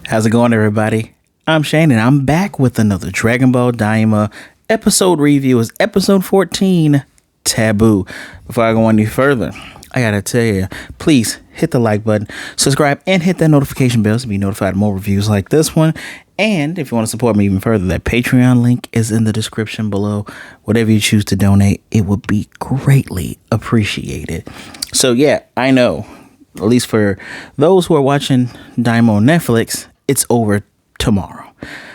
How's it going, everybody? I'm Shane, and I'm back with another Dragon Ball Daima episode review. It's episode 14, Taboo. Before I go any further, I gotta tell you, please hit the like button, subscribe, and hit that notification bell to be notified of more reviews like this one. And if you want to support me even further, that Patreon link is in the description below. Whatever you choose to donate, it would be greatly appreciated. So yeah, I know, at least for those who are watching Daima on Netflix, it's over tomorrow.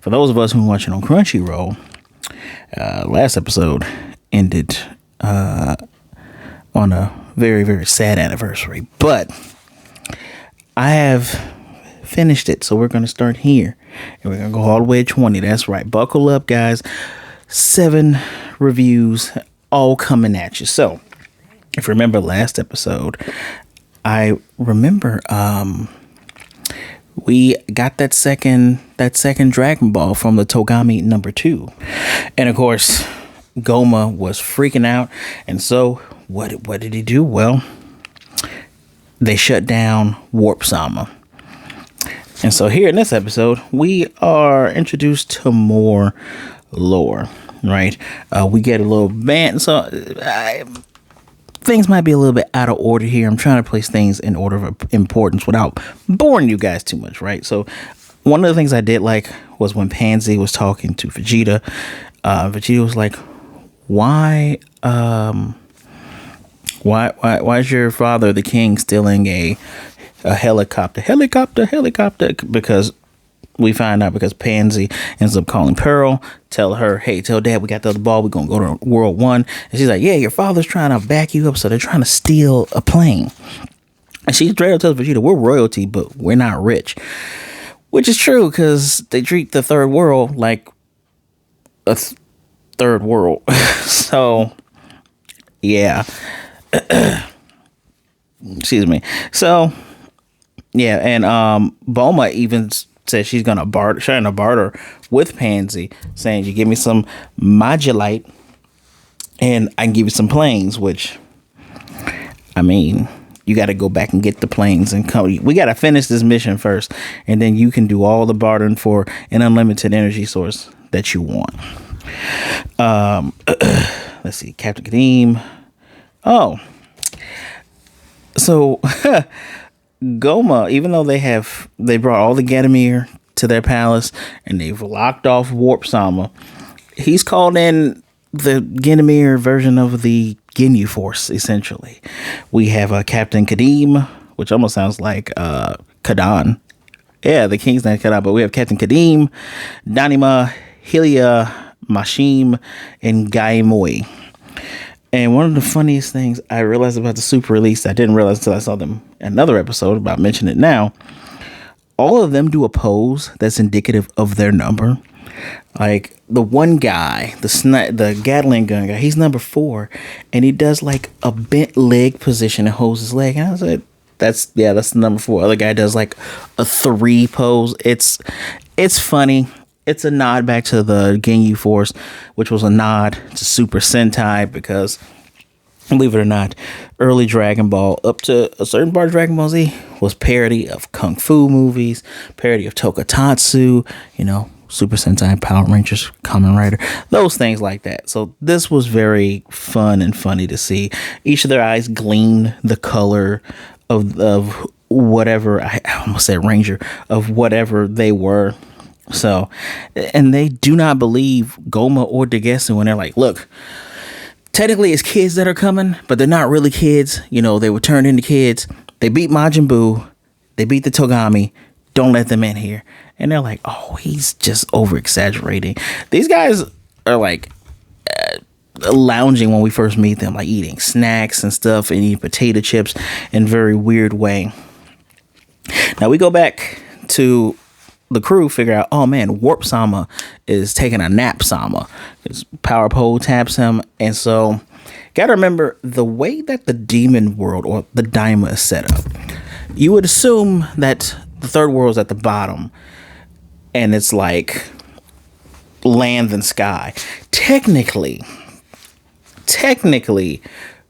For those of us who are watching on Crunchyroll, last episode ended on a very, very sad anniversary. But I have finished it, so we're going to start here. And we're going to go all the way to 20. That's right. Buckle up, guys. 7 reviews all coming at you. So, if you remember last episode, I remember we got that second Dragon Ball from the Togami number 2. And of course, Gomah was freaking out. And so what did he do? Well, they shut down Warp Sama. And so here in this episode, we are introduced to more lore, right? We get a little band. So things might be a little bit out of order here. I'm trying to place things in order of importance without boring you guys too much, right? So one of the things I did like was when Pansy was talking to Vegeta. Vegeta was like, why is your father, the king, stealing a helicopter? Because we find out because Pansy ends up calling Pearl, tell Dad we got the other ball, we're gonna go to World 1. And she's like, yeah, your father's trying to back you up, so they're trying to steal a plane. And she straight up tells Vegeta, we're royalty, but we're not rich. Which is true, because they treat the third world like a third world. So yeah. Excuse me. So yeah, and Bulma even says she's gonna barter with Pansy, saying you give me some Modulite and I can give you some planes. Which, I mean, you got to go back and get the planes and come. We got to finish this mission first, and then you can do all the bartering for an unlimited energy source that you want. Let's see, Captain Kadeem. Oh, so Gomah, even though they brought all the Ganymede to their palace and they've locked off Warp Sama, he's called in the Ganymede version of the Ginyu Force. Essentially, we have Captain Kadeem, which almost sounds like Kadan. Yeah, the king's name Kadan, but we have Captain Kadeem, Daima, Hylia, Mashim, and Gaimoi. And one of the funniest things I realized about the super release, I didn't realize until I saw them in another episode, but I'll mention it now. All of them do a pose that's indicative of their number. Like the one guy, the Gatling gun guy, he's number 4, and he does like a bent leg position and holds his leg. And I was like, that's the number 4. Other guy does like a 3 pose. It's funny. It's a nod back to the Ginyu Force, which was a nod to Super Sentai, because, believe it or not, early Dragon Ball, up to a certain part of Dragon Ball Z, was parody of Kung Fu movies, parody of Tokusatsu, Super Sentai, Power Rangers, Kamen Rider, those things like that. So this was very fun and funny to see. Each of their eyes gleamed the color of whatever, I almost said Ranger, of whatever they were. So, and they do not believe Gomah or Dagesu when they're like, look, technically it's kids that are coming, but they're not really kids. They were turned into kids. They beat Majin Buu. They beat the Togami. Don't let them in here. And they're like, oh, he's just over exaggerating. These guys are like lounging when we first meet them, like eating snacks and stuff and eating potato chips in a very weird way. Now we go back to the crew, figure out, oh man, Warp Sama is taking a nap Sama. His power pole taps him. And so, gotta remember, the way that the demon world or the Daima is set up, you would assume that the third world is at the bottom and it's like land and sky. Technically,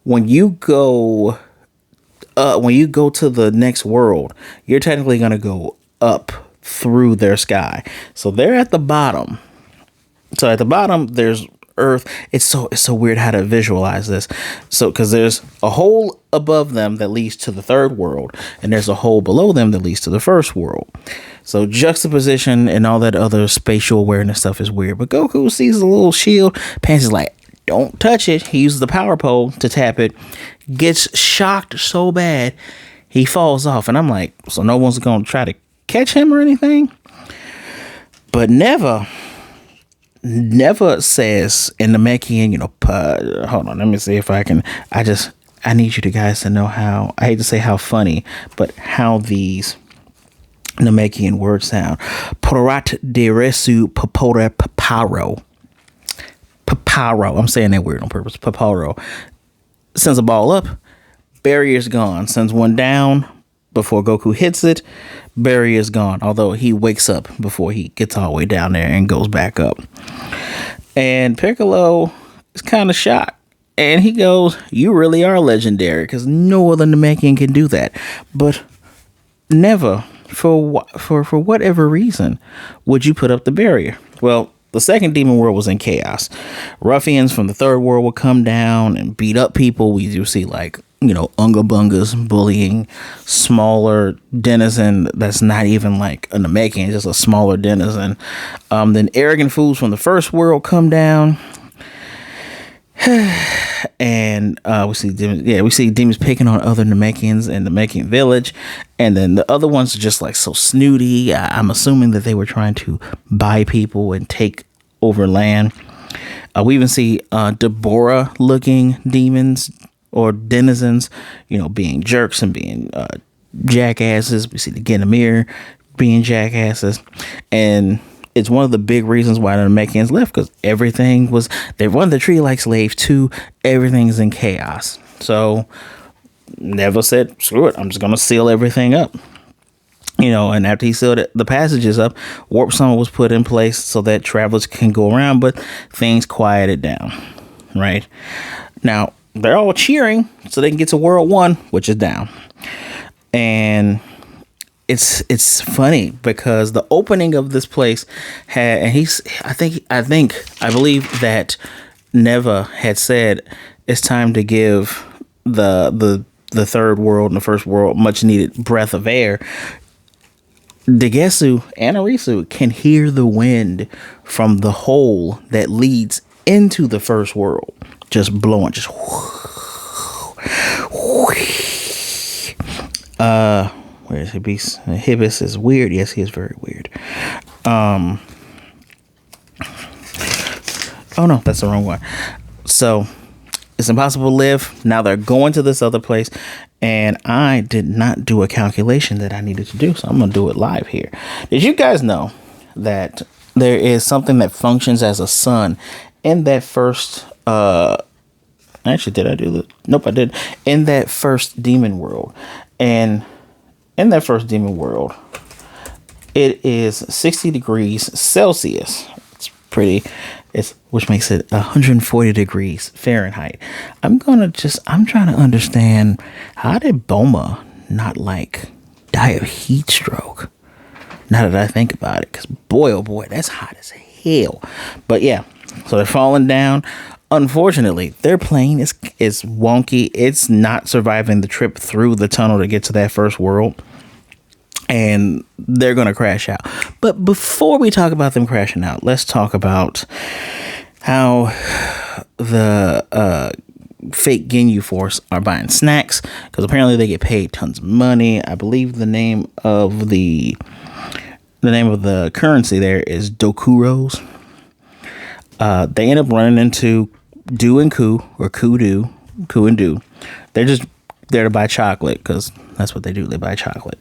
when you go to the next world, you're technically going to go up through their sky. So they're at the bottom. So at the bottom, there's Earth. It's so weird how to visualize this. So because there's a hole above them that leads to the third world, and there's a hole below them that leads to the first world. So juxtaposition and all that other spatial awareness stuff is weird. But Goku sees a little shield. Pants is like, don't touch it. He uses the power pole to tap it. Gets shocked so bad, he falls off. And I'm like, so no one's going to try to catch him or anything? But never says in the Namekian, hold on, let me see if I can. I need you guys to know how, I hate to say how funny, but how these Namekian words sound. Porat de resu papora paparo. Paparo. I'm saying that weird on purpose. Paparo. Sends a ball up. Barrier's gone. Sends one down before Goku hits it. Barrier's gone. Although he wakes up before he gets all the way down there and goes back up. And Piccolo is kind of shocked. And he goes, you really are legendary, because no other Namekian can do that. But never, for whatever reason, would you put up the barrier? Well, the second demon world was in chaos. Ruffians from the third world would come down and beat up people. We do see Unga Bungas bullying smaller denizen that's not even like a Namekian, just a smaller denizen. Then arrogant fools from the first world come down. And we see demons picking on other Namekians in the Namekian village, and then the other ones are just like so snooty. I'm assuming that they were trying to buy people and take over land. We even see Deborah looking demons or denizens, being jerks and being jackasses. We see the Genomir being jackasses, and it's one of the big reasons why the Namekians left, because they run the tree like slaves too. Everything's in chaos. So never said, screw it, I'm just going to seal everything up. And after he sealed the passages up, Warp Summon was put in place so that travelers can go around, but things quieted down. Right? Now, they're all cheering so they can get to World 1, which is down. And it's funny because the opening of this place I believe that Neva had said it's time to give the third world and the first world much needed breath of air. Degesu and Arisu can hear the wind from the hole that leads into the first world just blowing, just where is Hibis? Hibis is weird. Yes, he is very weird. Oh no, that's the wrong one. So it's impossible to live. Now they're going to this other place, and I did not do a calculation that I needed to do, so I'm gonna do it live here. Did you guys know that there is something that functions as a sun in that first? Actually, did I do that? Nope, I did. In that first demon world, and in that first demon world, it is 60 degrees Celsius. It's pretty. Which makes it 140 degrees Fahrenheit. I'm trying to understand, how did Gomah not die of heat stroke? Now that I think about it, because boy, oh boy, that's hot as hell. But yeah, so they're falling down. Unfortunately, their plane is wonky. It's not surviving the trip through the tunnel to get to that first world. And they're going to crash out. But before we talk about them crashing out, let's talk about how the fake Ginyu Force are buying snacks, because apparently they get paid tons of money. I believe the name of the currency there is Dokuros. They end up running into Do and Ku, or Ku and Do. They're just there to buy chocolate, because that's what they do. They buy chocolate.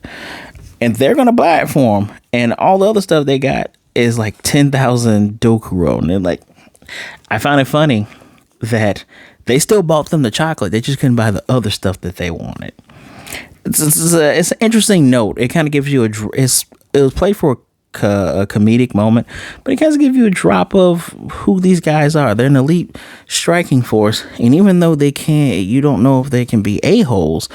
And they're going to buy it for them. And all the other stuff they got is like 10,000 Dokuro. And they're like, I found it funny that they still bought them the chocolate. They just couldn't buy the other stuff that they wanted. It's an interesting note. It kind of gives you it was played for a comedic moment, but it kind of gives you a drop of who these guys are. They're an elite striking force. And even though you don't know if they can be a-holes,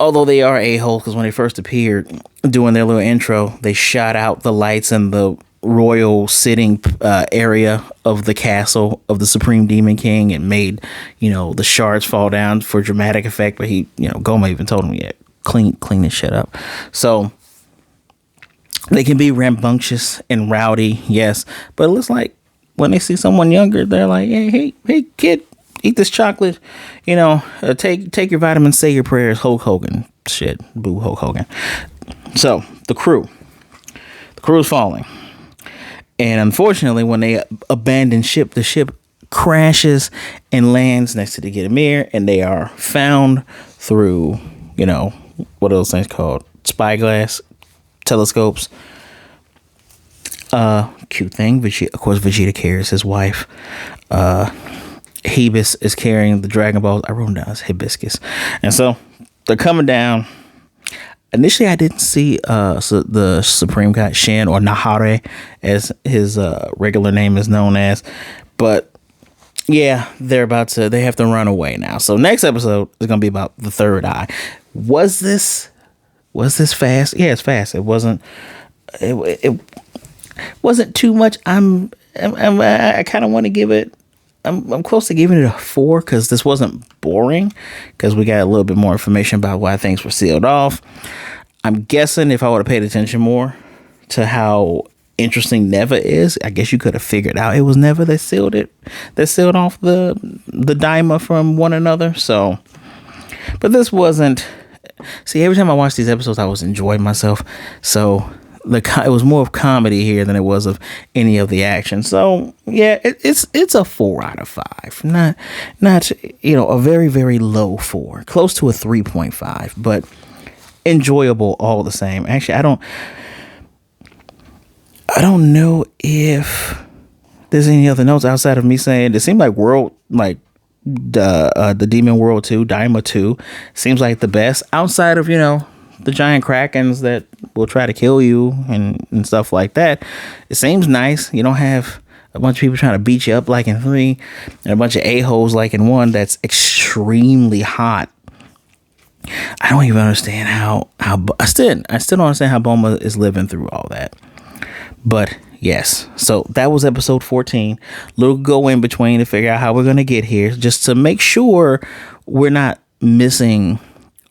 although they are a-holes, because when they first appeared doing their little intro, they shot out the lights in the royal sitting area of the castle of the Supreme Demon King and made, the shards fall down for dramatic effect. But he, Gomah even told him, clean this shit up. So they can be rambunctious and rowdy, yes, but it looks like when they see someone younger, they're like, hey, kid, eat this chocolate, take your vitamins, say your prayers. Hulk Hogan shit, boo Hulk Hogan. So the crew is falling, and unfortunately, when they abandon ship, the ship crashes and lands next to the Gidamir, and they are found through, what are those things called? Spyglass, telescopes. Cute thing. Of course, Vegeta carries his wife. Hebus is carrying the Dragon Balls. I wrote them down as hibiscus. And so they're coming down. Initially, I didn't see the Supreme God Shen, or Nahare, as his regular name is known as. But yeah, they have to run away now. So next episode is going to be about the third eye. Was this fast? Yeah, it's fast. It wasn't too much. I kind of want to give it. I'm close to giving it a 4 because this wasn't boring, because we got a little bit more information about why things were sealed off. I'm guessing if I would have paid attention more to how interesting Neva is, I guess you could have figured out it was Neva that sealed off the Daima from one another. So, but this wasn't. See, every time I watch these episodes, I was enjoying myself. So it was more of comedy here than it was of any of the action. So yeah, it's a 4 out of 5. Not a very, very low 4, close to a 3.5, but enjoyable all the same. Actually, I don't know if there's any other notes outside of me saying it seemed like the Demon World 2, Daima 2 seems like the best outside of, the giant krakens that will try to kill you and stuff like that. It seems nice. You don't have a bunch of people trying to beat you up like in 3 and a bunch of a-holes like in 1 that's extremely hot. I don't even understand how I still don't understand how Gomah is living through all that. But yes, so that was episode 14. Little go in between to figure out how we're going to get here, just to make sure we're not missing,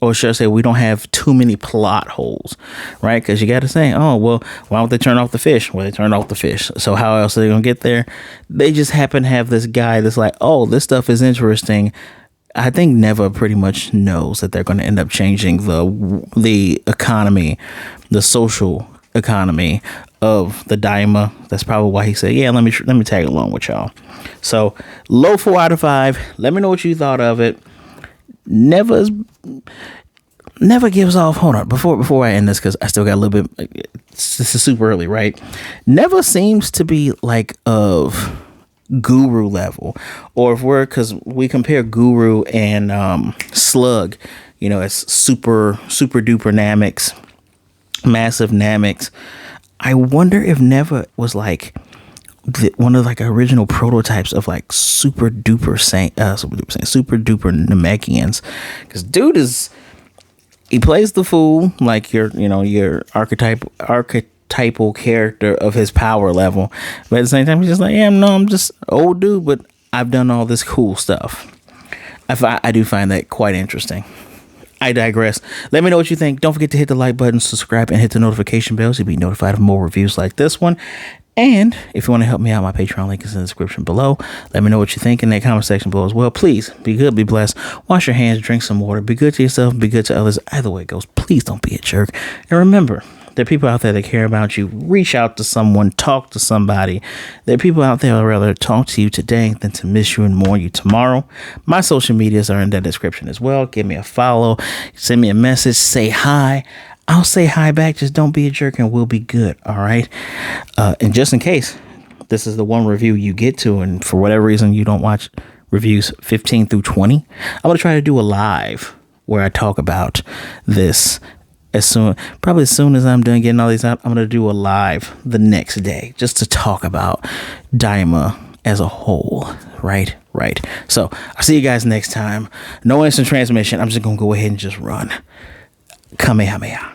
or should I say, we don't have too many plot holes, right? Because you got to say, oh, well, why don't they turn off the fish? Well, they turned off the fish. So how else are they going to get there? They just happen to have this guy that's like, oh, this stuff is interesting. I think Neva pretty much knows that they're going to end up changing the economy, the social economy of the Daima. That's probably why he said, yeah, let me tag along with y'all. So low 4 out of 5. Let me know what you thought of it. Never gives off. Hold on, before I end this, because I still got a little bit. This is super early, right? Never seems to be like of Guru level, or because we compare Guru and Slug, as super duper Nameks, massive Nameks. I wonder if Neva was like one of like original prototypes of like super duper Namekians, because dude he plays the fool, like your archetypal character of his power level, but at the same time he's just like, yeah, no, I'm just old dude, but I've done all this cool stuff. I do find that quite interesting. I digress. Let me know what you think. Don't forget to hit the like button, subscribe, and hit the notification bell so you'll be notified of more reviews like this one. And if you want to help me out, my Patreon link is in the description below. Let me know what you think in that comment section below as well. Please be good, be blessed. Wash your hands, drink some water. Be good to yourself, be good to others. Either way it goes, please don't be a jerk. And remember, there are people out there that care about you. Reach out to someone, talk to somebody. There are people out there that would rather talk to you today than to miss you and mourn you tomorrow. My social medias are in the description as well. Give me a follow, send me a message, say hi. I'll say hi back. Just don't be a jerk and we'll be good. All right. And just in case this is the one review you get to, and for whatever reason you don't watch reviews 15 through 20, I'm going to try to do a live where I talk about this probably as soon as I'm done getting all these out. I'm going to do a live the next day just to talk about Daima as a whole. Right. So I'll see you guys next time. No instant transmission. I'm just going to go ahead and just run. Kamehameha.